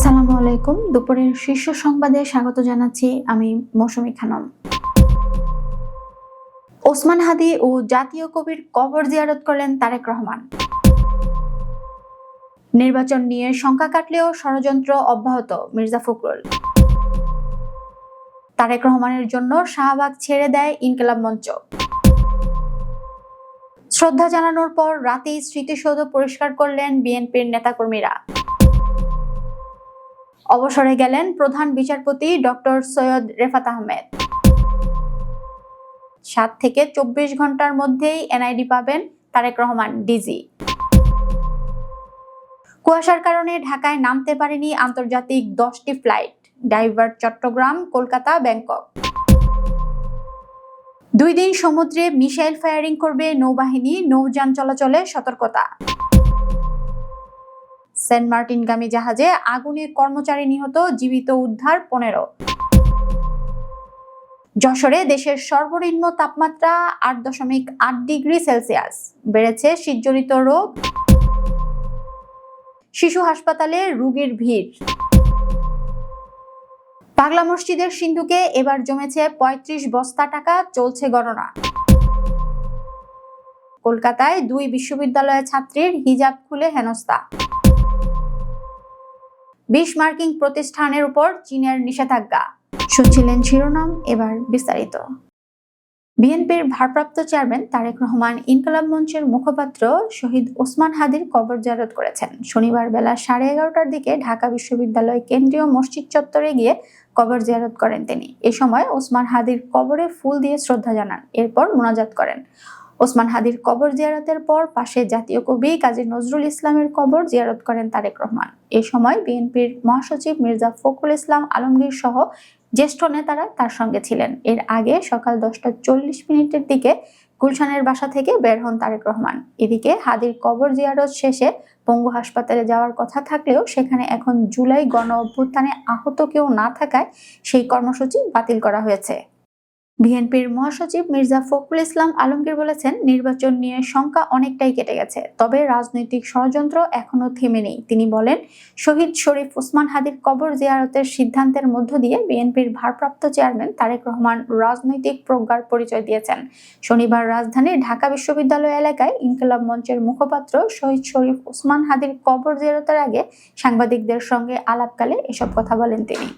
আসসালামু আলাইকুম। দুপুরের শীর্ষ সংবাদে স্বাগত জানাচ্ছি আমি মৌসুমী খানম। ওসমান হাদি ও জাতীয় কবির কবর জিয়ারত করলেন তারেক রহমান। নির্বাচন নিয়ে শঙ্কা কাটলেও ষড়যন্ত্র অব্যাহত, মির্জা ফখরুল। তারেক রহমানের জন্য শাহবাগ ছেড়ে দেয় ইনকিলাব মঞ্চ। শ্রদ্ধা জানানোর পর রাতেই স্মৃতিসৌধ পরিষ্কার করলেন বিএনপির নেতাকর্মীরা। অবসরে গেলেন প্রধান বিচারপতি ডক্টর সৈয়দ রেফাত আহমেদ। 7 থেকে 24 ঘন্টার মধ্যেই এনআইডি পাবেন তারেক রহমান ডিজি। কুয়াশার কারণে ঢাকায় নামতে পারেনি আন্তর্জাতিক 10টি flight, divert Chittagong, Kolkata, Bangkok. 2 দিন সমুদ্রে মিসাইল ফায়ারিং করবে নৌবাহিনী, নৌযান চলাচলে সতর্কতা। সেন্ট মার্টিনগামী জাহাজে আগুনে কর্মচারী নিহত, জীবিত উদ্ধার 15। যশোরে দেশের সর্বনিম্ন তাপমাত্রা 8.8 ডিগ্রি সেলসিয়াস, বেড়েছে শীতজনিত রোগ। শিশু হাসপাতালে রোগীর ভিড়। পাগলা মসজিদের সিন্ধুকে এবার জমেছে 35 বস্তা টাকা, চলছে গণনা। কলকাতায় 2 বিশ্ববিদ্যালয়ের ছাত্রীর হিজাব খুলে হেনস্থা। 20 মার্কিন প্রতিষ্ঠানের উপর চীনের নিষেধাজ্ঞা। শুনছিলেন শিরোনাম, এবার বিস্তারিত। বিএনপির ভারপ্রাপ্ত চেয়ারম্যান তারেক রহমান ইনকিলাব মঞ্চের মুখপাত্র শহীদ ওসমান হাদির কবর জিয়ারত করেছেন। শনিবার বেলা 11:30টার দিকে ঢাকা বিশ্ববিদ্যালয় কেন্দ্রীয় মসজিদ চত্বরে গিয়ে কবর জিয়ারত করেন তিনি। এ সময় ওসমান হাদির কবরে ফুল দিয়ে শ্রদ্ধা জানান, এরপর মোনাজাত করেন। ওসমান হাদির কবর জিয়ারতের পর পাশে জাতীয় কবি কাজী নজরুল ইসলামের কবর জিয়ারত করেন তারেক রহমান। এ সময় বিএনপির মহাসচিব মির্জা ফখরুল ইসলাম আলমগীর সহ জ্যেষ্ঠ নেতারা তার সঙ্গে ছিলেন। এর আগে সকাল 10:40 দিকে গুলশানের বাসা থেকে বের হন তারেক রহমান। এদিকে হাদির কবর জিয়ারত শেষে পঙ্গু হাসপাতালে যাওয়ার কথা থাকলেও সেখানে এখন জুলাই গণ অভ্যুত্থানে আহত কেউ না থাকায় সেই কর্মসূচি বাতিল করা হয়েছে। বিএনপির মহাসচিব মির্জা ফখরুল ইসলাম আলমগীর বলেছেন, নির্বাচন নিয়ে শঙ্কা অনেকটাই কেটে গেছে, তবে রাজনৈতিক ষড়যন্ত্র এখনো থেমে নেই। তিনি বলেন, শহীদ শরীফ ওসমান হাদির কবর জিয়ারতের সিদ্ধান্তের মধ্য দিয়ে বিএনপির ভারপ্রাপ্ত চেয়ারম্যান তারেক রহমান রাজনৈতিক প্রজ্ঞার পরিচয় দিয়েছেন। শনিবার রাজধানীর ঢাকা বিশ্ববিদ্যালয় এলাকায় ইনকিলাব মঞ্চের মুখপাত্র শহীদ শরীফ ওসমান হাদির কবর জিয়ারতের আগে সাংবাদিকদের সঙ্গে আলাপকালে এসব কথা বলেন তিনি।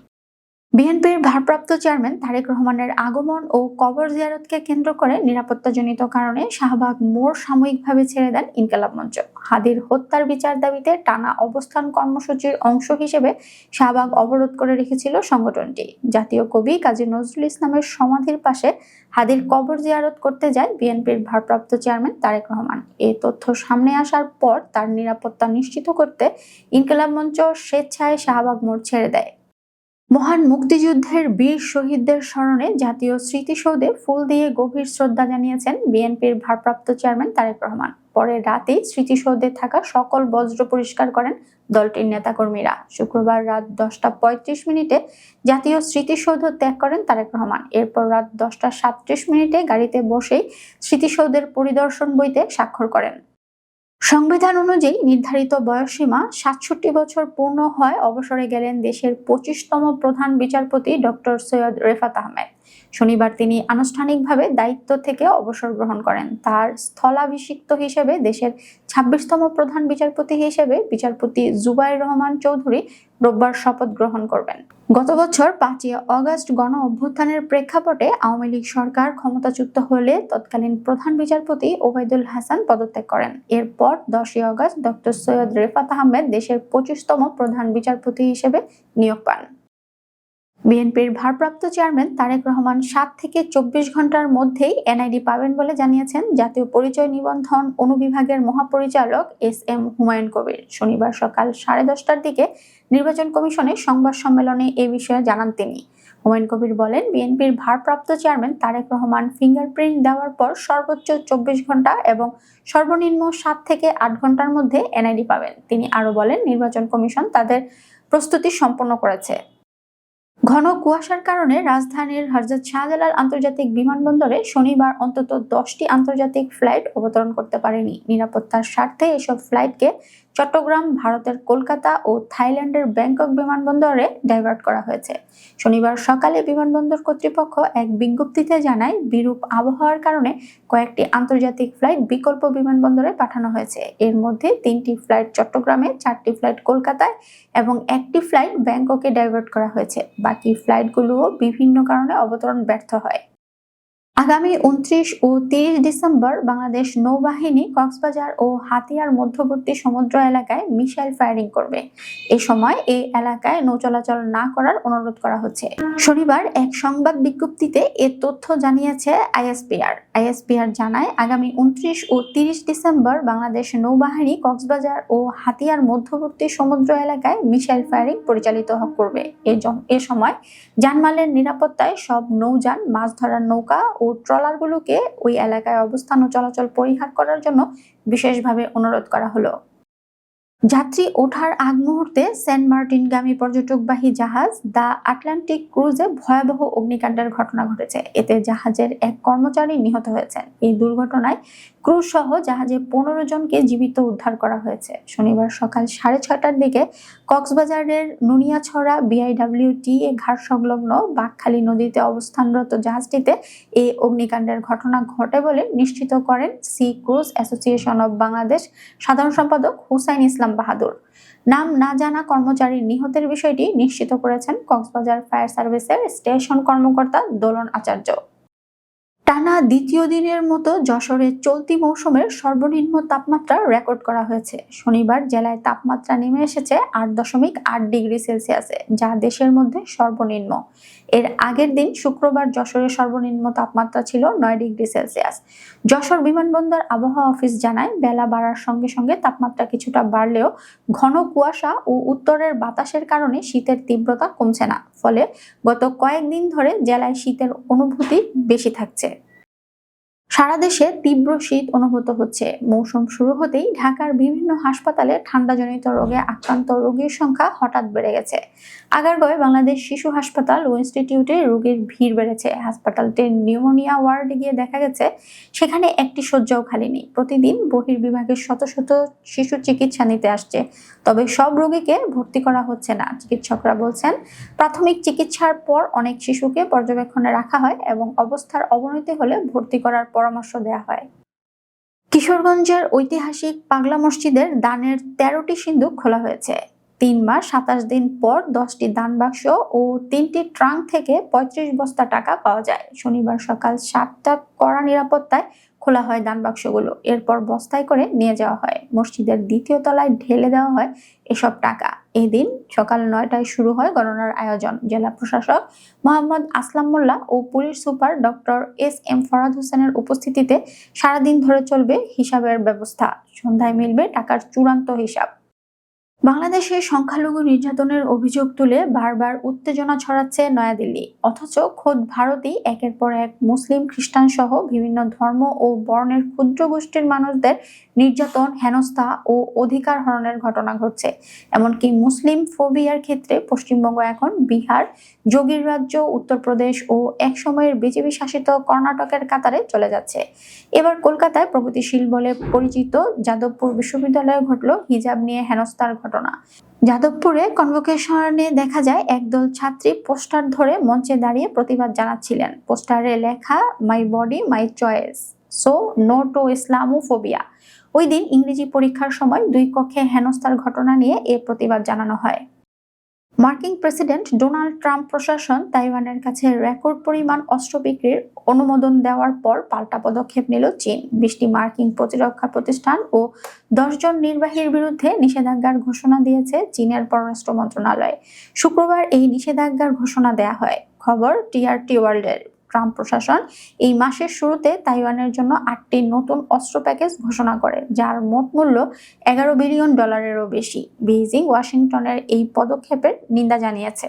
বিএনপির ভারপ্রাপ্ত চেয়ারম্যান তারেক রহমানের আগমন ও কবর জিয়ারতকে কেন্দ্র করে নিরাপত্তাজনিত কারণে শাহবাগ মোড় সাময়িকভাবে ছেড়ে দেন ইনকিলাব মঞ্চ। হাদির হত্যার বিচার দাবিতে টানা অবস্থান কর্মসূচির অংশ হিসেবে শাহবাগ অবরোধ করে রেখেছিল সংগঠনটি। জাতীয় কবি কাজী নজরুল ইসলামের সমাধির পাশে হাদির কবর জিয়ারত করতে যায় বিএনপির ভারপ্রাপ্ত চেয়ারম্যান তারেক রহমান। এই তথ্য সামনে আসার পর তার নিরাপত্তা নিশ্চিত করতে ইনকিলাব মঞ্চ স্বেচ্ছায় শাহবাগ মোড় ছেড়ে দেয়। মহান মুক্তিযুদ্ধের বীর শহীদদের স্মরণে জাতীয় স্মৃতিসৌধে ফুল দিয়ে গভীর শ্রদ্ধা জানিয়েছেন বিএনপির ভারপ্রাপ্ত চেয়ারম্যান তারেক রহমান। পরে রাতেই স্মৃতিসৌধে থাকা সকল বজ্র পরিষ্কার করেন দলটির নেতাকর্মীরা। শুক্রবার রাত 10:35 জাতীয় স্মৃতিসৌধ ত্যাগ করেন তারেক রহমান। এরপর রাত 10:37 গাড়িতে বসেই স্মৃতিসৌধের পরিদর্শন বইতে স্বাক্ষর করেন। সংবিধান অনুযায়ী নির্ধারিত বয়সসীমা 67 বছর পূর্ণ হয় অবসরে গেলেন দেশের 25তম প্রধান বিচারপতি ডক্টর সৈয়দ রেফাত আহমেদ। শনিবার তিনি আনুষ্ঠানিকভাবে দায়িত্ব থেকে অবসর গ্রহণ করেন। তার স্থলাভিষিক্ত হিসেবে দেশের 26তম প্রধান বিচারপতি হিসেবে বিচারপতি জুবায়ের রহমান চৌধুরী রোববার শপথ গ্রহণ করবেন। গত বছর 5 অগস্ট গণ অভ্যুত্থানের প্রেক্ষাপটে আওয়ামী লীগ সরকার ক্ষমতাচ্যুত হলে তৎকালীন প্রধান বিচারপতি ওবায়দুল হাসান পদত্যাগ করেন। এরপর 10 অগস্ট ডক্টর সৈয়দ রেফাত আহমেদ দেশের 25তম প্রধান বিচারপতি হিসেবে নিয়োগ পান। বিএনপির ভারপ্রাপ্ত চেয়ারম্যান তারেক রহমান 7 থেকে 24 ঘন্টার মধ্যেই এনআইডি পাবেন বলে জানিয়েছেন জাতীয় পরিচয় নিবন্ধন অনুবিভাগের মহাপরিচালক এস.এম. হুমায়ুন কবির। শনিবার সকাল 10:30টার দিকে নির্বাচন কমিশনের সংবাদ সম্মেলনে এ বিষয়ে জানান তিনি। হুমায়ুন কবির বলেন, বিএনপির ভারপ্রাপ্ত চেয়ারম্যান তারেক রহমান ফিঙ্গারপ্রিন্ট দেওয়ার পর সর্বোচ্চ 24 ঘন্টা এবং সর্বনিম্ন 7 থেকে 8 ঘন্টার মধ্যে এনআইডি পাবেন। তিনি আরো বলেন, নির্বাচন কমিশন তাদের প্রস্তুতি সম্পন্ন করেছে। ঘন কুয়াশার কারণে রাজধানীর হযরত শাহজালাল আন্তর্জাতিক বিমানবন্দরে শনিবার অন্তত 10টি আন্তর্জাতিক ফ্লাইট অবতরণ করতে পারেনি। নিরাপত্তার স্বার্থে এসব ফ্লাইটকে চট্টগ্রাম, ভারতের কলকাতা ও থাইল্যান্ডের ব্যাংকক বিমানবন্দরে ডাইভার্ট করা হয়েছে। শনিবার সকালে বিমানবন্দর কর্তৃপক্ষ এক বিজ্ঞপ্তিতে জানায়, বিরূপ আবহাওয়ার কারণে কয়েকটি আন্তর্জাতিক ফ্লাইট বিকল্প বিমানবন্দরে পাঠানো হয়েছে। এর মধ্যে 3টি ফ্লাইট চট্টগ্রামে, 4টি ফ্লাইট কলকাতায় এবং 1টি ফ্লাইট ব্যাংককে ডাইভার্ট করা হয়েছে। বাকি ফ্লাইটগুলোও বিভিন্ন কারণে অবতরণ ব্যর্থ হয়। আগামী 29 ও 30 ডিসেম্বর বাংলাদেশ নৌবাহিনী কক্সবাজার ও হাতিয়ার মধ্যবর্তী সমুদ্র এলাকায় মিসাইল ফায়ারিং করবে। এ সময় এই এলাকায় নৌ চলাচল না করার অনুরোধ করা হচ্ছে। শনিবার এক সংবাদ বিজ্ঞপ্তিতে এ তথ্য জানিয়েছে আইএসপিআর জানায়, আগামী 29 ও 30 ডিসেম্বর বাংলাদেশ নৌবাহিনী কক্সবাজার ও হাতিয়ার মধ্যবর্তী সমুদ্র এলাকায় মিসাইল ফায়ারিং পরিচালিত করবে। এ সময় জানমালের নিরাপত্তায় সব নৌযান, মাছ ধরার নৌকা ও ট্রলারগুলোকে ওই এলাকায় অবস্থান ও চলাচল পরিহার করার জন্য বিশেষভাবে অনুরোধ করা হলো। যাত্রী ওঠার আগ মুহূর্তে সেন্ট মার্টিনগামী পর্যটকবাহী জাহাজ দ্য আটলান্টিক ক্রুজে ভয়াবহ অগ্নিকাণ্ডের ঘটনা ঘটেছে। এতে জাহাজের এক কর্মচারী নিহত হয়েছেন। এই দুর্ঘটনায় ক্রুজ সহ জাহাজে 15 জনকে জীবিত উদ্ধার করা হয়েছে। শনিবার সকাল 6:30টার দিকে কক্সবাজারের নুনিয়াছড়া BIWTA ঘাট সংলগ্ন বাঁকখালী নদীতে অবস্থানরত জাহাজটিতে এই অগ্নিকাণ্ডের ঘটনা ঘটে বলে নিশ্চিত করেন sea cruise association of Bangladesh সাধারণ সম্পাদক হুসাইন ইসলাম বাহাদুর। নাম না জানা কর্মচারীর নিহতের বিষয়টি নিশ্চিত করেছেন কক্সবাজার ফায়ার সার্ভিসের স্টেশন কর্মকর্তা দোলন আচার্য। টানা দ্বিতীয় দিনের মতো যশোরে চলতি মৌসুমের সর্বনিম্ন তাপমাত্রা রেকর্ড করা হয়েছে। শনিবার জেলায় তাপমাত্রা নেমে এসেছে 8.8 ডিগ্রি সেলসিয়াসে, যা দেশের মধ্যে সর্বনিম্ন। এর আগের দিন শুক্রবার যশোরের সর্বনিম্ন তাপমাত্রা ছিল 9 ডিগ্রি সেলসিয়াস। যশোর বিমানবন্দর আবহাওয়া অফিস জানায়, বেলা বাড়ার সঙ্গে সঙ্গে তাপমাত্রা কিছুটা বাড়লেও ঘন কুয়াশা ও উত্তরের বাতাসের কারণে শীতের তীব্রতা কমছে না। ফলে গত কয়েকদিন ধরে জেলায় শীতের অনুভূতি বেশি থাকছে। সারা দেশে তীব্র শীত অনুভূত হচ্ছে। মৌসুম শুরু হতেই ঢাকার বিভিন্ন হাসপাতালে ঠান্ডাজনিত রোগে আক্রান্ত রোগীর সংখ্যা হঠাৎ বেড়ে গেছে। আগারগাঁওয়ে বাংলাদেশ শিশু হাসপাতাল ও ইনস্টিটিউটে রোগীর ভিড় বেড়েছে। হাসপাতালটির নিউমোনিয়া ওয়ার্ডে গিয়ে দেখা গেছে সেখানে একটি শয্যাও খালি নেই। প্রতিদিন বহির্বিভাগের শত শত শিশু চিকিৎসা নিতে আসছে, তবে সব রোগীকে ভর্তি করা হচ্ছে না। চিকিৎসকরা বলছেন, প্রাথমিক চিকিৎসার পর অনেক শিশুকে পর্যবেক্ষণে রাখা হয় এবং অবস্থার অবনতি হলে ভর্তি করার পরামর্শ দেওয়া হয়। কিশোরগঞ্জের ঐতিহাসিক পাগলা মসজিদের দানের 13টি সিন্দুক খোলা হয়েছে। 3 মাস 27 দিন পর 10টি দান বাক্স ও 3টি ট্রাঙ্ক থেকে 35 বস্তা টাকা পাওয়া যায়। শনিবার সকাল 7টা কড়া নিরাপত্তায় খোলা হয় দান বাক্সগুলো। এরপর বস্তায় করে নিয়ে যাওয়া হয়। মসজিদের 2য় তলায় ঢেলে দেওয়া হয় এসব টাকা। এদিন সকাল 9টায় শুরু হয় গণনার আয়োজন। জেলা প্রশাসক মোহাম্মদ আসলাম মোল্লা ও police super doctor SM Farhad হোসেনের উপস্থিতিতে সারাদিন ধরে চলবে হিসাবের ব্যবস্থা। সন্ধ্যায় মিলবে টাকার চূড়ান্ত হিসাব। বাংলাদেশে সংখ্যালঘু নির্যাতনের অভিযোগ তুলে বারবার উত্তেজনা ছড়াচ্ছে নয়াদিল্লি, অথচ খোদ ভারতেই একের পর এক মুসলিম, খ্রিস্টান সহ বিভিন্ন ধর্ম ও বর্ণের ক্ষুদ্র গোষ্ঠীর মানুষদের নির্যাতন, হেনস্থা ও অধিকার হরণের ঘটনা ঘটছে। এমনকি মুসলিম ফোবিয়ার ক্ষেত্রে পশ্চিমবঙ্গ এখন বিহার, যোগীর রাজ্য, উত্তরপ্রদেশ ও একসময়ের বিজেপি শাসিত কর্ণাটকের কাতারে চলে যাচ্ছে। এবার কলকাতায় প্রগতিশীল বলে পরিচিত যাদবপুর বিশ্ববিদ্যালয়ে ঘটল হিজাব নিয়ে হেনস্থার ঘটনা। যাদবপুরে কনভোকেশনে দেখা যায় একদল ছাত্রী পোস্টার ধরে মঞ্চে দাঁড়িয়ে প্রতিবাদ জানাচ্ছিলেন। পোস্টারে লেখা, my body my choice, so no to Islamophobia. ওই দিন ইংরেজি পরীক্ষার সময় 2 কক্ষে হেনস্থার ঘটনা নিয়ে এ প্রতিবাদ জানানো হয়। মার্কিন প্রেসিডেন্ট ডোনাল্ড ট্রাম্প প্রশাসন তাইওয়ানের কাছে রেকর্ড পরিমাণ অস্ত্র বিক্রির অনুমোদন দেওয়ার পর পাল্টা পদক্ষেপ নিল চীন। 20টি মার্কিন প্রতিরক্ষা প্রতিষ্ঠান ও 10 জন নির্বাহীর বিরুদ্ধে নিষেধাজ্ঞার ঘোষণা দিয়েছে চীনের পররাষ্ট্র মন্ত্রণালয়। শুক্রবার এই নিষেধাজ্ঞার ঘোষণা দেয়া হয়। খবর TRT ওয়ার্ল্ডের। ট্রাম্প প্রশাসন এই মাসের শুরুতে তাইওয়ানের জন্য 8টি নতুন অস্ত্র প্যাকেজ ঘোষণা করে, যার মোট মূল্য $11 বিলিয়ন বেশি। বেইজিং ওয়াশিংটনের এই পদক্ষেপের নিন্দা জানিয়েছে।